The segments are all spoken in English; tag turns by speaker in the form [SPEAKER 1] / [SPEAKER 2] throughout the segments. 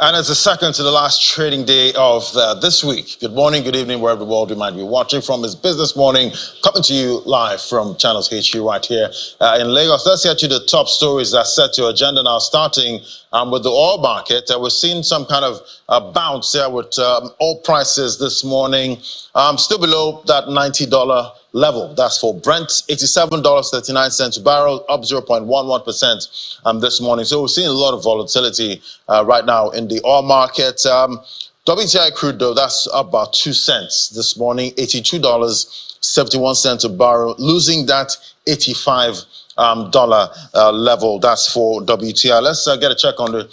[SPEAKER 1] And it's the second to the last trading day of this week. Good morning, good evening, wherever the world you might be watching from. It's Business Morning, coming to you live from Channels HQ right here in Lagos. Let's get to the top stories that set your agenda now, starting with the oil market. We're seeing some kind of bounce there with oil prices this morning, still below that $90 level. That's for Brent, $87.39 a barrel, up 0.11% this morning. So we're seeing a lot of volatility right now in the oil market. WTI crude, though, that's up about 2 cents this morning, $82.71 a barrel, losing that $85 level. That's for WTI. Let's get a check on the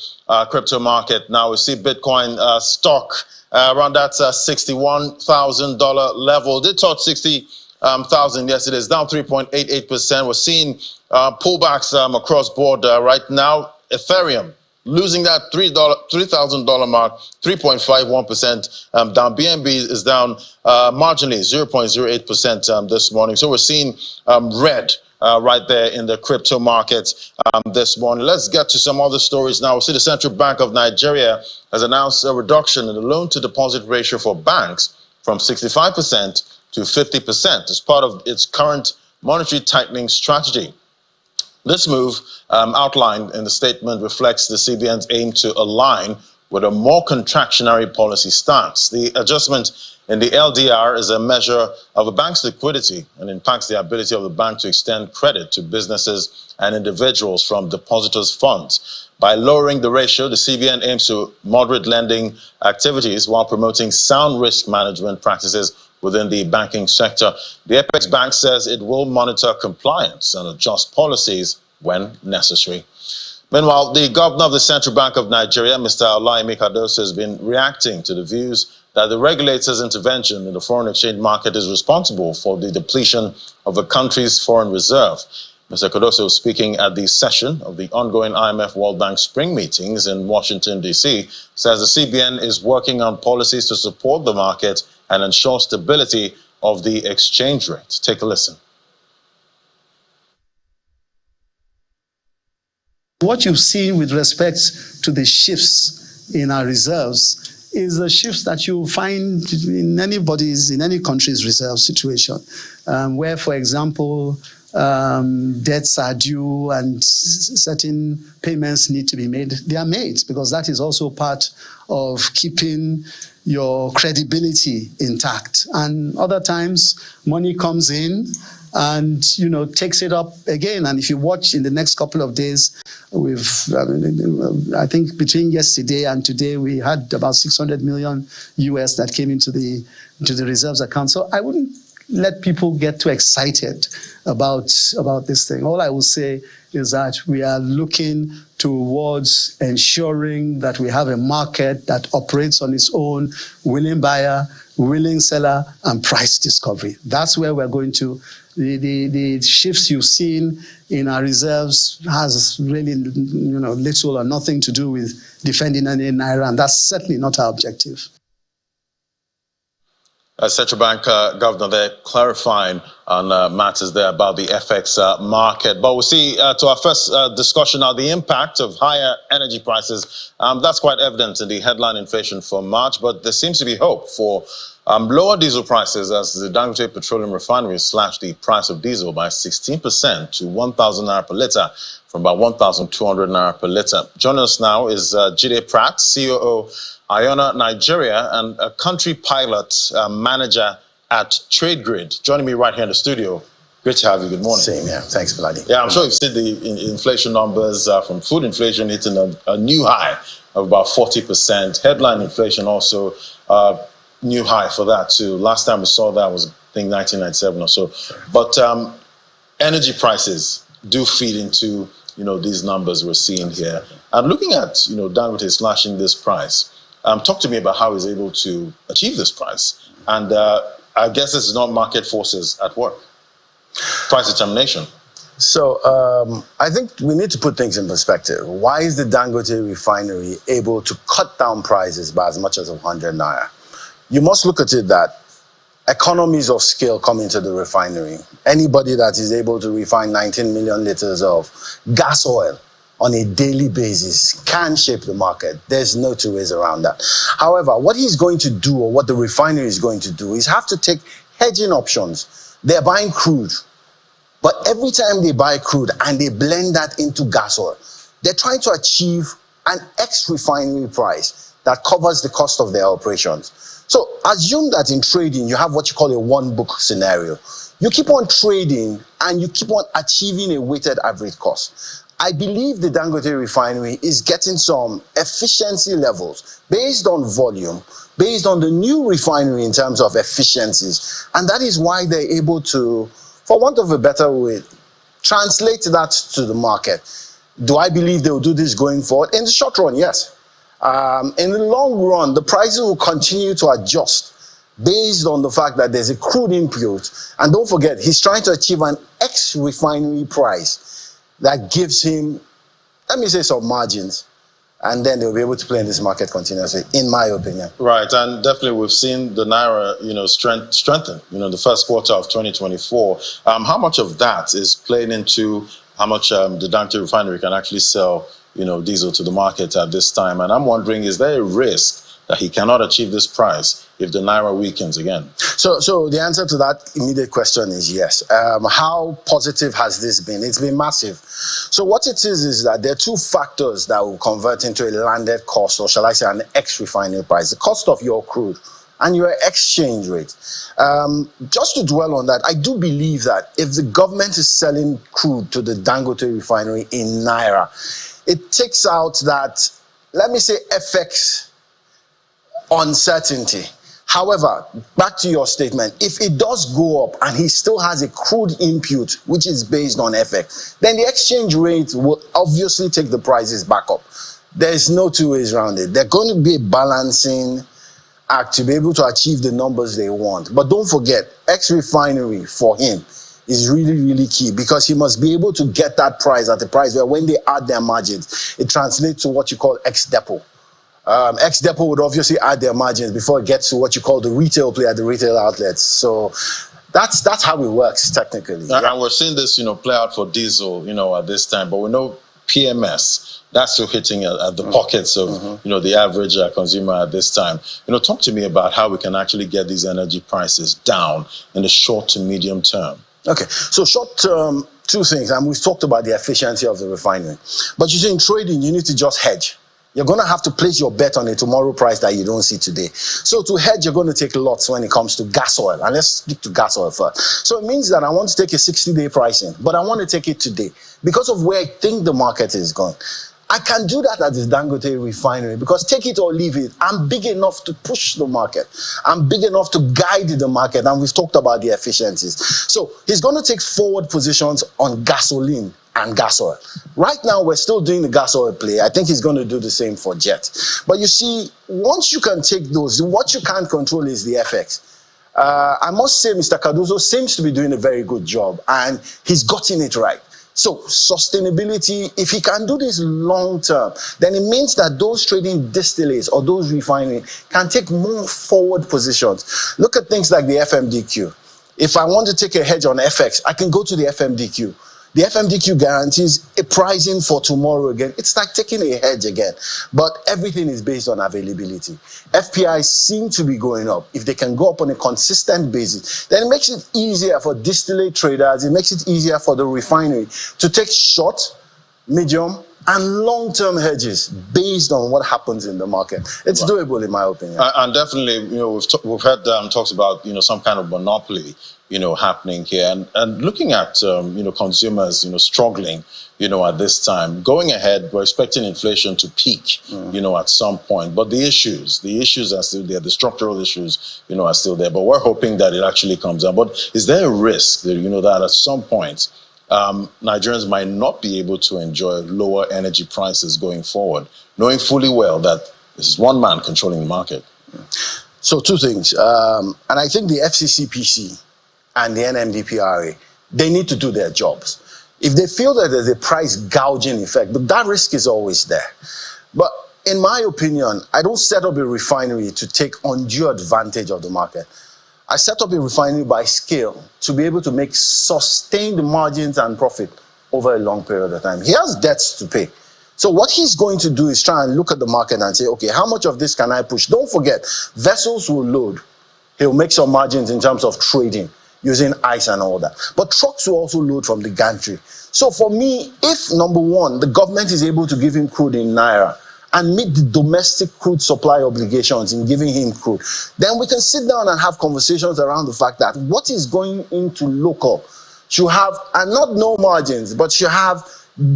[SPEAKER 1] crypto market now. We see Bitcoin stock around that $61,000 level. They taught 60,000 yesterday. It's down 3.88%. We're seeing pullbacks across board right now. Ethereum losing that $3,000 mark, 3.51% down. BNB is down marginally, 0.08% this morning. So we're seeing red right there in the crypto market this morning. Let's get to some other stories now. We see the Central Bank of Nigeria has announced a reduction in the loan-to-deposit ratio for banks from 65% to 50% as part of its current monetary tightening strategy. This move, outlined in the statement, reflects the CBN's aim to align with a more contractionary policy stance. The adjustment in the LDR is a measure of a bank's liquidity and impacts the ability of the bank to extend credit to businesses and individuals from depositors' funds. By lowering the ratio, the CBN aims to moderate lending activities while promoting sound risk management practices within the banking sector. The Apex Bank says it will monitor compliance and adjust policies when necessary. Meanwhile, the governor of the Central Bank of Nigeria, Mr. Olaimi Cardoso, has been reacting to the views that the regulator's intervention in the foreign exchange market is responsible for the depletion of the country's foreign reserve. Mr. Cardoso, speaking at the session of the ongoing IMF World Bank spring meetings in Washington, D.C., says the CBN is working on policies to support the market and ensure stability of the exchange rate. Take a listen.
[SPEAKER 2] What you see with respect to the shifts in our reserves is the shifts that you find in any country's reserve situation, where, for example, debts are due and certain payments need to be made. They are made because that is also part of keeping your credibility intact. And other times, money comes in and, takes it up again. And if you watch in the next couple of days, I think between yesterday and today, we had about 600 million US that came into the reserves account. So I wouldn't let people get too excited about this thing. All I will say is that we are looking towards ensuring that we have a market that operates on its own, willing buyer, willing seller, and price discovery. That's where we're going to. The shifts you've seen in our reserves has really, little or nothing to do with defending any naira, and that's certainly not our objective.
[SPEAKER 1] Central Bank Governor there clarifying on matters there about the FX market. But we'll see to our first discussion now, the impact of higher energy prices. That's quite evident in the headline inflation for March, but there seems to be hope for lower diesel prices as the Dangote Petroleum Refinery slashed the price of diesel by 16% to 1,000 naira per litre from about 1,200 naira per litre. Joining us now is Jide Pratt, COO Iona Nigeria, and a country pilot manager at TradeGrid, joining me right here in the studio. Great to have you. Good morning.
[SPEAKER 2] Same here. Thanks, Vladi.
[SPEAKER 1] Yeah, I'm sure you've seen the inflation numbers from food inflation hitting a new high of about 40%. Headline inflation also new high for that too. Last time we saw that was, I think, 1997 or so. But energy prices do feed into these numbers we're seeing here. And looking at Dangote slashing this price. Talk to me about how he's able to achieve this price. And I guess this is not market forces at work. Price determination.
[SPEAKER 3] So I think we need to put things in perspective. Why is the Dangote refinery able to cut down prices by as much as 100 naira? You must look at it that economies of scale come into the refinery. Anybody that is able to refine 19 million liters of gas oil on a daily basis can shape the market. There's no two ways around that. However, what he's going to do, or what the refinery is going to do, is have to take hedging options. They're buying crude, but every time they buy crude and they blend that into gas oil, they're trying to achieve an ex-refinery price that covers the cost of their operations. So assume that in trading, you have what you call a one-book scenario. You keep on trading and you keep on achieving a weighted average cost. I believe the Dangote refinery is getting some efficiency levels based on volume, based on the new refinery in terms of efficiencies. And that is why they're able to, for want of a better way, translate that to the market. Do I believe they will do this going forward? In the short run, yes. In the long run, the prices will continue to adjust based on the fact that there's a crude input. And don't forget, he's trying to achieve an ex-refinery price that gives him, let me say, some margins. And then they'll be able to play in this market continuously, in my opinion.
[SPEAKER 1] Right, and definitely we've seen the Naira, strengthen, the first quarter of 2024. How much of that is playing into how much the Dangote refinery can actually sell, diesel to the market at this time? And I'm wondering, is there a risk that he cannot achieve this price if the Naira weakens again?
[SPEAKER 3] So the answer to that immediate question is yes. How positive has this been? It's been massive. So what it is that there are two factors that will convert into a landed cost, or shall I say an ex-refinery price: the cost of your crude and your exchange rate. Just to dwell on that, I do believe that if the government is selling crude to the Dangote refinery in Naira, it takes out that, let me say, FX uncertainty. However, back to your statement, if it does go up and he still has a crude input which is based on FX, then the exchange rate will obviously take the prices back up. There's no two ways around it. They're going to be a balancing act to be able to achieve the numbers they want. But don't forget, ex-refinery for him is really, really key, because he must be able to get that price at a price where when they add their margins, it translates to what you call ex-depot. Ex-depot would obviously add their margins before it gets to what you call the retail play at the retail outlets. So that's how it works technically.
[SPEAKER 1] And we're seeing this, play out for diesel, at this time. But we know PMS, that's still hitting at the pockets of, the average consumer at this time. Talk to me about how we can actually get these energy prices down in the short to medium term.
[SPEAKER 3] Okay, so short term, two things. And we've talked about the efficiency of the refinery. But you see, in trading, you need to just hedge. You're going to have to place your bet on a tomorrow price that you don't see today. So to hedge, you're going to take lots when it comes to gas oil. And let's stick to gas oil first. So it means that I want to take a 60-day pricing, but I want to take it today because of where I think the market is going. I can do that at the Dangote refinery, because take it or leave it, I'm big enough to push the market. I'm big enough to guide the market. And we've talked about the efficiencies. So he's going to take forward positions on gasoline and gas oil. Right now, we're still doing the gas oil play. I think he's going to do the same for jet. But you see, once you can take those, what you can't control is the FX. I must say, Mr. Cardozo seems to be doing a very good job, and he's gotten it right. So sustainability, if he can do this long term, then it means that those trading distillates or those refinery can take more forward positions. Look at things like the FMDQ. If I want to take a hedge on FX, I can go to the FMDQ. The FMDQ guarantees a pricing for tomorrow again. It's like taking a hedge again. But everything is based on availability. FPIs seem to be going up. If they can go up on a consistent basis, then it makes it easier for distillate traders. It makes it easier for the refinery to take short, medium, and long-term hedges based on what happens in the market. It's doable, in my opinion.
[SPEAKER 1] And definitely, we've heard talks about, some kind of monopoly, happening here. And looking at, consumers, struggling, at this time. Going ahead, we're expecting inflation to peak, at some point. But the issues are still there. The structural issues, are still there. But we're hoping that it actually comes down. But is there a risk that, that at some point, Nigerians might not be able to enjoy lower energy prices going forward, knowing fully well that this is one man controlling the market?
[SPEAKER 3] So two things. And I think the FCCPC and the NMDPRA, they need to do their jobs. If they feel that there's a price gouging effect, but that risk is always there. But in my opinion, I don't set up a refinery to take undue advantage of the market. I set up a refinery by scale to be able to make sustained margins and profit over a long period of time. He has debts to pay. So what he's going to do is try and look at the market and say, okay, how much of this can I push? Don't forget, vessels will load. He'll make some margins in terms of trading, using ice and all that. But trucks will also load from the gantry. So for me, if, number one, the government is able to give him crude in Naira and meet the domestic crude supply obligations in giving him crude, then we can sit down and have conversations around the fact that what is going into local should have, and not no margins, but should have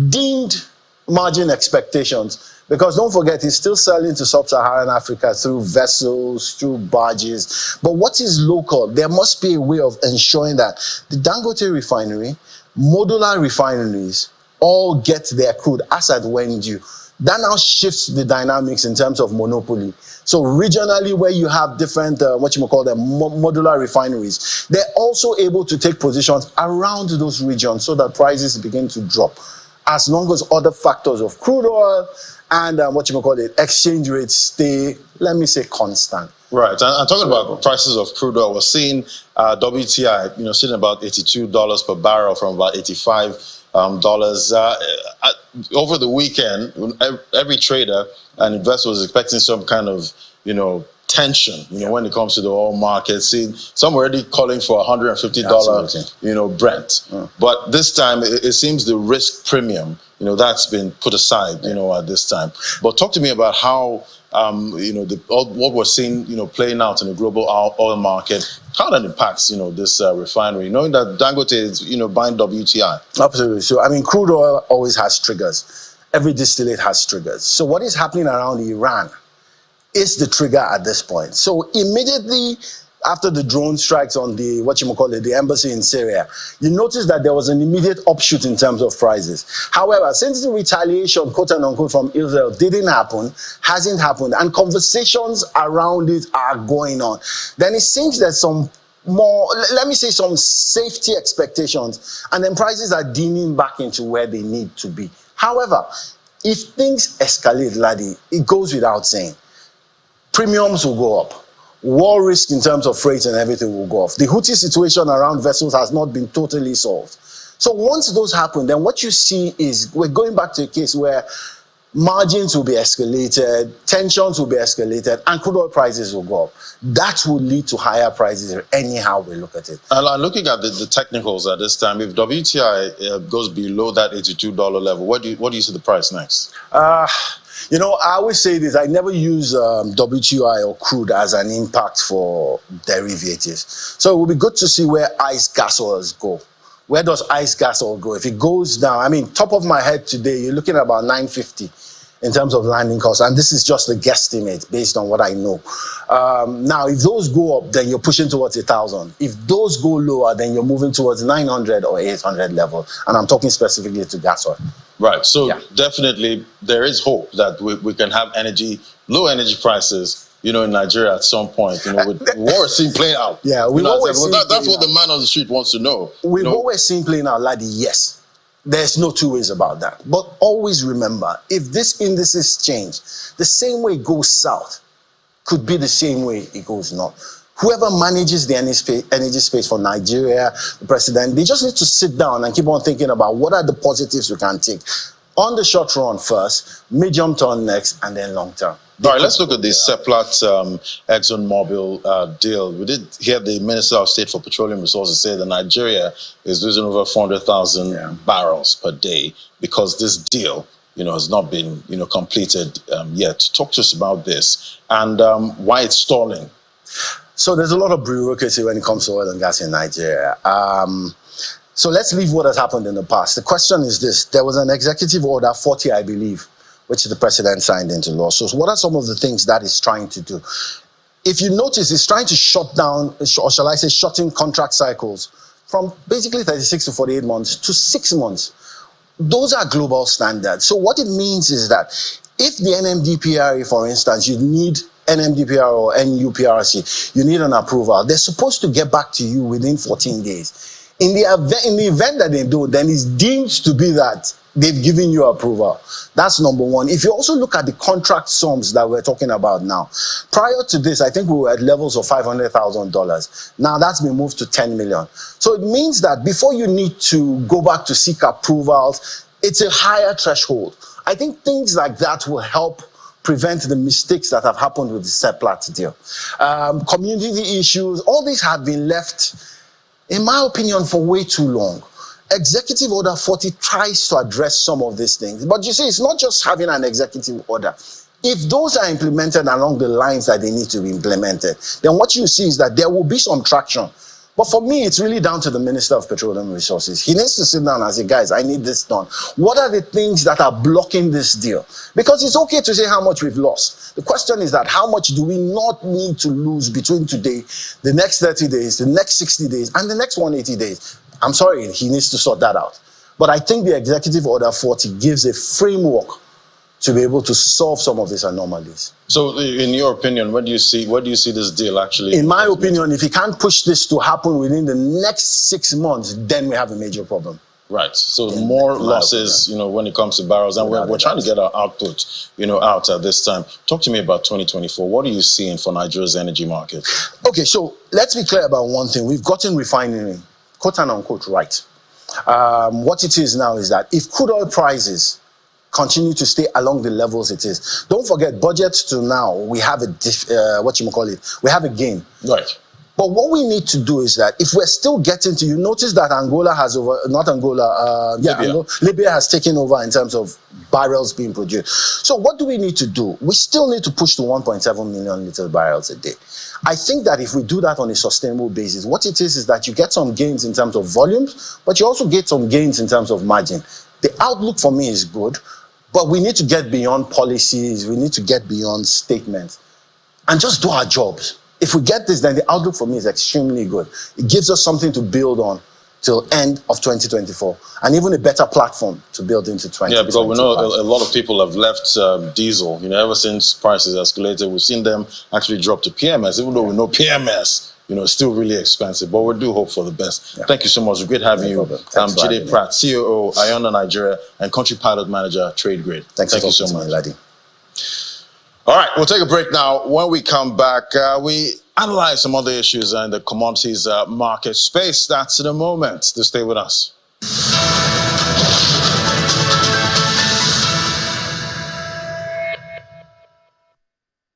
[SPEAKER 3] deemed margin expectations. Because don't forget, he's still selling to sub-Saharan Africa through vessels, through barges. But what is local? There must be a way of ensuring that the Dangote refinery, modular refineries, all get their crude as at when due. That now shifts the dynamics in terms of monopoly. So regionally, where you have different, modular refineries, they're also able to take positions around those regions so that prices begin to drop. As long as other factors of crude oil and exchange rates stay, let me say, constant.
[SPEAKER 1] Right, and talking about prices of crude oil, we're seeing WTI, sitting about $82 per barrel from about $85 over the weekend. Every trader and investor was expecting some kind of, tension, when it comes to the oil market. See, some already calling for $150, Brent. But this time, it seems the risk premium, that's been put aside, at this time. But talk to me about how, what we're seeing, playing out in the global oil market, how that impacts, this refinery, knowing that Dangote is, buying WTI.
[SPEAKER 3] Absolutely. So, crude oil always has triggers. Every distillate has triggers. So what is happening around Iran is the trigger at this point. So immediately after the drone strikes on the, the embassy in Syria, you notice that there was an immediate upshoot in terms of prices. However, since the retaliation, quote and unquote, from Israel hasn't happened, and conversations around it are going on, then it seems there's some more, let me say, some safety expectations, and then prices are deeming back into where they need to be. However, if things escalate, Ladi, it goes without saying, premiums will go up. War risk in terms of freight and everything will go off. The Houthi situation around vessels has not been totally solved. So once those happen, then what you see is we're going back to a case where margins will be escalated, tensions will be escalated, and crude oil prices will go up. That will lead to higher prices anyhow we look at it.
[SPEAKER 1] And looking at the technicals at this time, if WTI goes below that $82 level, what do you see the price next?
[SPEAKER 3] I always say this, I never use WTI or crude as an impact for derivatives. So it will be good to see where ICE gas oils go. Where does ICE gas oil go? If it goes down, top of my head today, you're looking at about $950 in terms of landing costs. And this is just a guesstimate based on what I know. Now, if those go up, then you're pushing towards 1,000. If those go lower, then you're moving towards 900 or 800 level. And I'm talking specifically to gas oil.
[SPEAKER 1] Right. So definitely there is hope that we can have low energy prices, in Nigeria at some point, with war seen playing out.
[SPEAKER 3] Yeah,
[SPEAKER 1] that's what the man on the street wants to know.
[SPEAKER 3] With what we're seeing playing out, Laddie, yes. There's no two ways about that. But always remember, if this indices change, the same way it goes south could be the same way it goes north. Whoever manages the energy space for Nigeria, the president, they just need to sit down and keep on thinking about what are the positives we can take. On the short run first, medium term next, and then long term.
[SPEAKER 1] All right, let's look at the Seplat Exxonmobil deal. We did hear the Minister of State for Petroleum Resources say that Nigeria is losing over 400,000 barrels per day because this deal, has not been, completed yet. Talk to us about this and why it's stalling.
[SPEAKER 3] So there's a lot of bureaucracy when it comes to oil and gas in Nigeria. So let's leave what has happened in the past. The question is this. There was an executive order, 40, I believe, which the president signed into law. So what are some of the things that he's trying to do? If you notice, he's trying to shut down, or shall I say, shorten contract cycles from basically 36 to 48 months to 6 months. Those are global standards. So what it means is that if the NMDPRA, for instance, you need NMDPRA or NUPRC, you need an approval, they're supposed to get back to you within 14 days. In the event that they do, then it's deemed to be that they've given you approval. That's number one. If you also look at the contract sums that we're talking about now, prior to this, I think we were at levels of $500,000. Now that's been moved to 10 million. So it means that before you need to go back to seek approvals, it's a higher threshold. I think things like that will help prevent the mistakes that have happened with the Seplat deal. Community issues, all these have been left, in my opinion, for way too long. Executive Order 40 tries to address some of these things. But you see, it's not just having an executive order. If those are implemented along the lines that they need to be implemented, then what you see is that there will be some traction. But for me, it's really down to the Minister of Petroleum Resources. He needs to sit down and say, guys, I need this done. What are the things that are blocking this deal? Because it's okay to say how much we've lost. The question is that how much do we not need to lose between today, the next 30 days, the next 60 days, and the next 180 days? I'm sorry, he needs to sort that out. But I think the Executive Order 40 gives a framework to be able to solve some of these anomalies.
[SPEAKER 1] So, in your opinion, where do you see this deal actually?
[SPEAKER 3] In my opinion, if he can't push this to happen within the next 6 months, then we have a major problem.
[SPEAKER 1] Right. So more losses, when it comes to barrels, and we're trying to get our output, out at this time. Talk to me about 2024. What are you seeing for Nigeria's energy market?
[SPEAKER 3] Okay, so let's be clear about one thing. We've gotten refining, quote and unquote, right. What it is now is that if crude oil prices continue to stay along the levels it is, don't forget, budget to now, we have we have a gain.
[SPEAKER 1] Right.
[SPEAKER 3] But what we need to do is that if we're still getting to, you notice that Angola has Libya has taken over in terms of barrels being produced. So what do we need to do? We still need to push to 1.7 million liters barrels a day. I think that if we do that on a sustainable basis, what it is that you get some gains in terms of volumes, but you also get some gains in terms of margin. The outlook for me is good, but we need to get beyond policies, we need to get beyond statements, and just do our jobs. If we get this, then the outlook for me is extremely good. It gives us something to build on till end of 2024, and even a better platform to build into 2025.
[SPEAKER 1] Yeah, because we know a lot of people have left diesel. Ever since prices escalated, we've seen them actually drop to PMS, even though we know PMS, is still really expensive. But we do hope for the best. Yeah. Thank you so much. Great having you. Jide Pratt, COO, Iona Nigeria, and Country Pilot Manager, Trade Grid.
[SPEAKER 3] Thank you so much, Laddie.
[SPEAKER 1] All right, we'll take a break now. When we come back, we analyze some other issues in the commodities market space. That's in a moment. To stay with us.